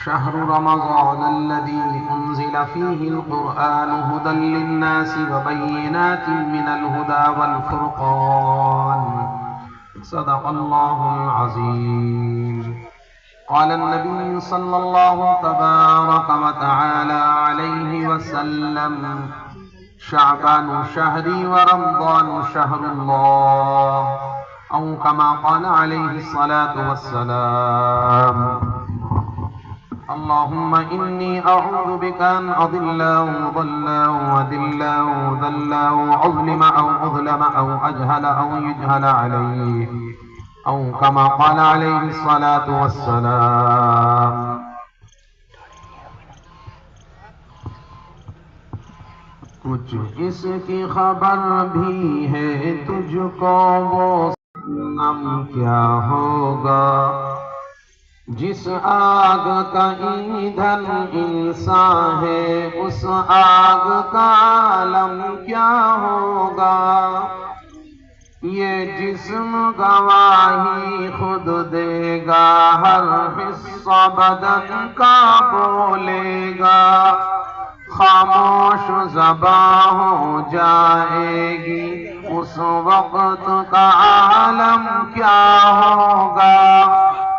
شهر رمضان الذي أنزل فيه القرآن هدى للناس وبينات من الهدى والفرقان. صدق الله العظيم. قال النبي صلى الله تبارك وتعالى عليه وسلم: شعبان شهري ورمضان شهر الله، أو كما قال عليه الصلاة والسلام. اللهم إني أعوذ بك أن أضل أو أضل أو أذل أو أذل أو أظلم أو أظلم أو أجهل أو يجهل علي، أو كما قال عليه الصلاة والسلام. کچھ اس کی خبر بھی ہے تجھ کو، وہ نم کیا ہوگا جس آگ کا ایندھن انسان ہے، اس آگ کا عالم کیا ہوگا. یہ جسم گواہی خود دے گا، ہر حصہ بدن کا بولے گا. خاموش زباں ہو جائے گی، اس وقت کا عالم کیا ہوگا.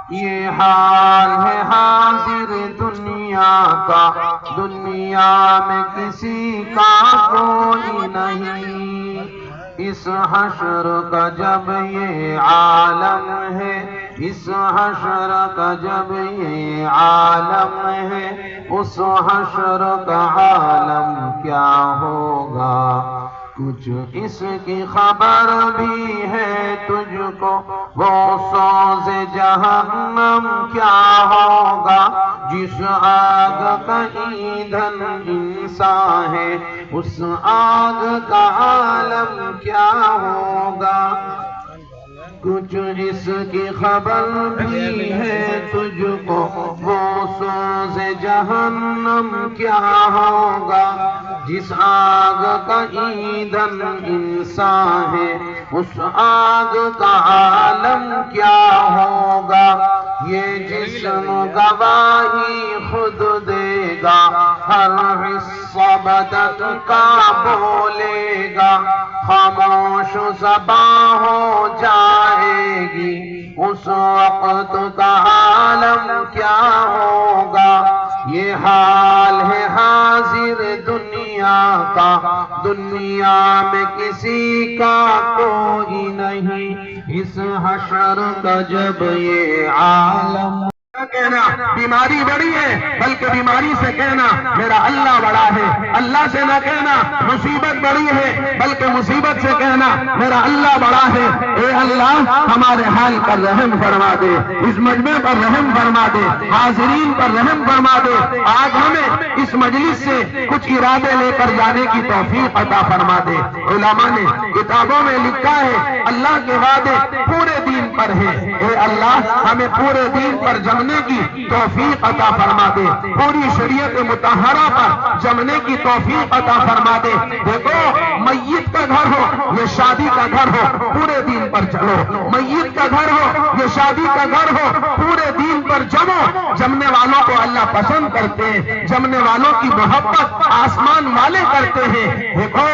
یہ حال ہے حاضر دنیا کا، دنیا میں کسی کا کوئی نہیں. اس حشر کا جب یہ عالم ہے، اس حشر کا جب یہ عالم ہے، اس حشر کا عالم کیا ہوگا. کچھ اس کی خبر بھی ہے تجھ کو، وہ سوز جہنم کیا ہوگا. جس آگ کا ایندھن انسان ہے، اس آگ کا عالم کیا ہوگا. کچھ اس کی خبر بھی ہے تجھ کو، وہ سوز جہنم کیا ہوگا. جس آگ کا ایندھن انسان ہے، اس آگ کا عالم کیا ہوگا. یہ جسم گواہی خود دے گا، ہر حصہ بدن کا بولے گا. خاموش زباں ہو جائے گی، اس وقت کا عالم کیا ہوگا. یہ حال ہے حاضر دنیا کا، دنیا میں کسی کا کوئی نہیں. اس حشر کا جب یہ عالم کہنا بیماری بڑی ہے، بلکہ بیماری سے کہنا میرا اللہ بڑا ہے. اللہ سے نہ کہنا مصیبت بڑی ہے، بلکہ مصیبت سے کہنا میرا اللہ بڑا ہے. اے اللہ ہمارے حال پر رحم فرما دے، اس مجمع پر رحم فرما دے، حاضرین پر رحم فرما دے. آج ہمیں اس مجلس سے کچھ ارادے لے کر جانے کی توفیق عطا فرما دے. علماء نے کتابوں میں لکھا ہے اللہ کے وعدے پورے دین پر ہیں. اے اللہ ہمیں پورے دین پر جمنے کی توفیق عطا فرما دے، پوری شریعت مطہرہ پر جمنے کی توفیق عطا فرما دے. دیکھو میت کا گھر ہو یا شادی کا گھر ہو، پورے دین پر چلو. میت کا گھر ہو یا شادی کا گھر ہو، پورے دین پر جمو. جمنے والوں کو اللہ پسند کرتے ہیں، جمنے والوں کی محبت آسمان والے کرتے ہیں. دیکھو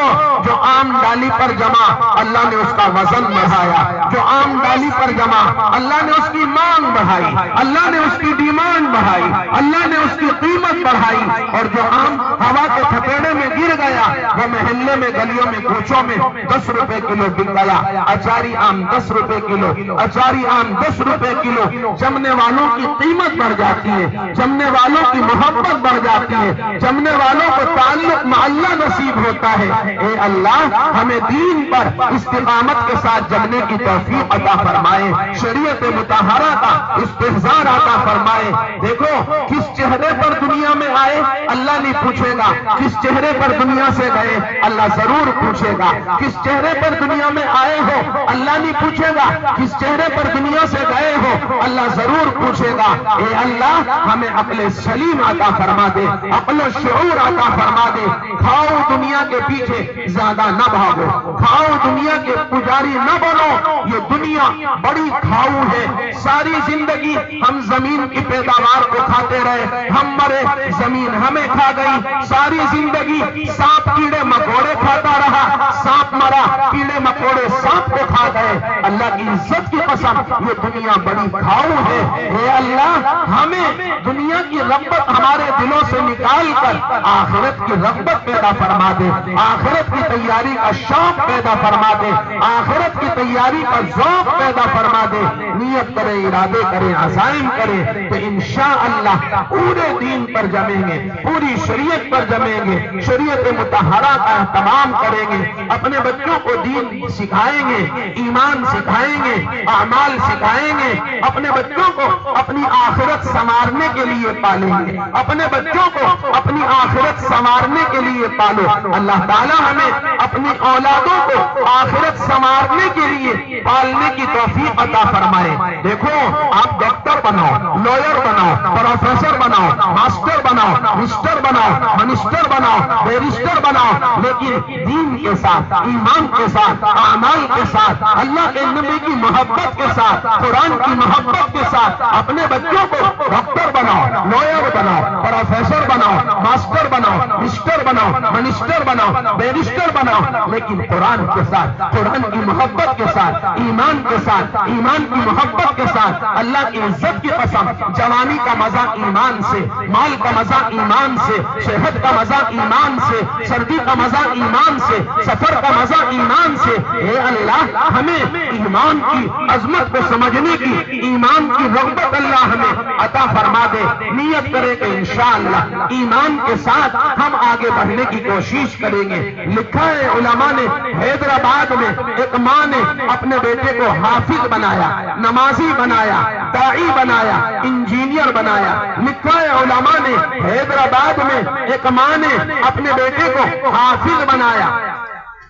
جو عام ڈالی پر جمع اللہ نے اس کا وزن بڑھایا، جو عام ڈالی پر جمع اللہ نے اس کی مانگ بڑھائی، اللہ نے اس کی ڈیمانڈ بڑھائی، اللہ نے اس کی قیمت بڑھائی. اور جو آم ہوا کے تھپیڑے میں گر گیا، وہ محلے میں گلیوں میں کوچوں میں 10 روپے کلو بک گیا. اچاری آم 10 روپے کلو، اچاری آم 10 روپے کلو. جمنے والوں کی قیمت بڑھ جاتی ہے، جمنے والوں کی محبت بڑھ جاتی ہے، جمنے والوں کو تعلق مع اللہ نصیب ہوتا ہے. اے اللہ ہمیں دین پر استقامت کے ساتھ جمنے کی توفیق عطا فرمائے، شریعت مطہرہ کا استحضار عطا فرمائے. دیکھو کس چہرے پر دنیا میں آئے اللہ نہیں پوچھے گا، کس چہرے پر دنیا سے گئے اللہ ضرور پوچھے گا. کس چہرے پر دنیا میں آئے ہو اللہ نہیں پوچھے گا، کس چہرے پر دنیا سے گئے ہو اللہ ضرور پوچھے گا. اے اللہ ہمیں عقل سلیم عطا فرما دے، عقل و شعور عطا فرما دے. کھاؤ دنیا کے پیچھے زیادہ نہ بھاگو، کھاؤ دنیا کے پجاری نہ بنو. یہ دنیا دنیا بڑی کھاؤ ہے، ساری زندگی ہم زمین کی پیداوار کو کھاتے رہے، ہم مرے زمین ہمیں کھا گئی، ساری زندگی سانپ کیڑے مکوڑے کھاتا رہا، سانپ مرا کیڑے مکوڑے سانپ کو کھا گئے۔ اللہ کی عزت کی قسم یہ دنیا بڑی کھاؤ ہے، اے اللہ ہمیں دنیا کی رغبت ہمارے دلوں سے نکال کر آخرت کی رغبت پیدا فرما دے، آخرت کی تیاری کا شوق پیدا فرما دے، آخرت کی تیاری کا ذوق پیدا فرما دے۔ نیت کرے، ارادے کرے، عزائم کرے تو انشاءاللہ پورے دین پر جمیں گے، پوری شریعت پر جمیں گے، شریعت مطہرہ کا اہتمام کریں گے، اپنے بچوں کو دین سکھائیں گے، ایمان سکھائیں گے، اعمال سکھائیں گے، اپنے بچوں کو اپنی آخرت سنوارنے کے لیے پالیں گے، اپنے بچوں کو اپنی آخرت سنوارنے کے لیے پالو۔ اللہ تعالی ہمیں اپنی اولادوں کو آخرت سنوارنے کے لیے پالنے کی توفیق عطا فرمائے۔ دیکھو آپ ڈاکٹر بناؤ، لائر بناؤ، پروفیسر بناؤ، ماسٹر بناؤ، مسٹر بناؤ، منسٹر بناؤ، بیرسٹر بناؤ، لیکن دین کے ساتھ، ایمان کے ساتھ، اعمال کے ساتھ، اللہ کے نبی کی محبت کے ساتھ، قرآن کی محبت کے ساتھ اپنے بچوں کو ڈاکٹر بناؤ، لائر بناؤ، پروفیسر بناؤ، ماسٹر بناؤ، مسٹر بناؤ، منسٹر بناؤ، بیرسٹر بناؤ، لیکن قرآن کے ساتھ، قرآن کی محبت کے ساتھ، ایمان کے ساتھ، ایمان کی محبت کے ساتھ۔ اللہ کی عزت کی قسم جوانی کا مزہ ایمان سے، مال کا مزہ ایمان سے، صحت کا مزہ ایمان سے، سردی کا مزہ ایمان سے، سفر کا مزہ ایمان سے۔ اے اللہ ہمیں ایمان کی عظمت کو سمجھنے کی، ایمان کی رغبت اللہ ہمیں عطا فرما دے۔ نیت کرے کہ انشاءاللہ ایمان کے ساتھ ہم آگے بڑھنے کی کوشش کریں گے۔ لکھا ہے علماء نے، حیدرآباد میں ایک ماں نے اپنے بیٹے کو حافظ بنایا، نمازی بنایا، داعی بنایا، انجینئر بنایا۔ لکھا ہے علماء نے، حیدرآباد میں ایک ماں نے اپنے بیٹے کو حافظ بنایا،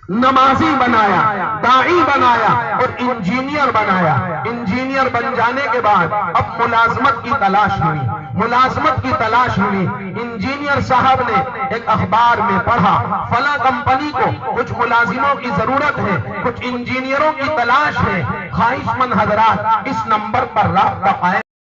نمازی بنایا، داعی بنایا اور انجینئر بنایا۔ انجینئر بن جانے کے بعد اب ملازمت کی تلاش ہوئی، ملازمت کی تلاش ہوئی۔ انجینئر صاحب نے ایک اخبار میں پڑھا فلاں کمپنی کو کچھ ملازموں کی ضرورت ہے، کچھ انجینئروں کی تلاش ہے، خواہش مند حضرات اس نمبر پر رابطہ قائم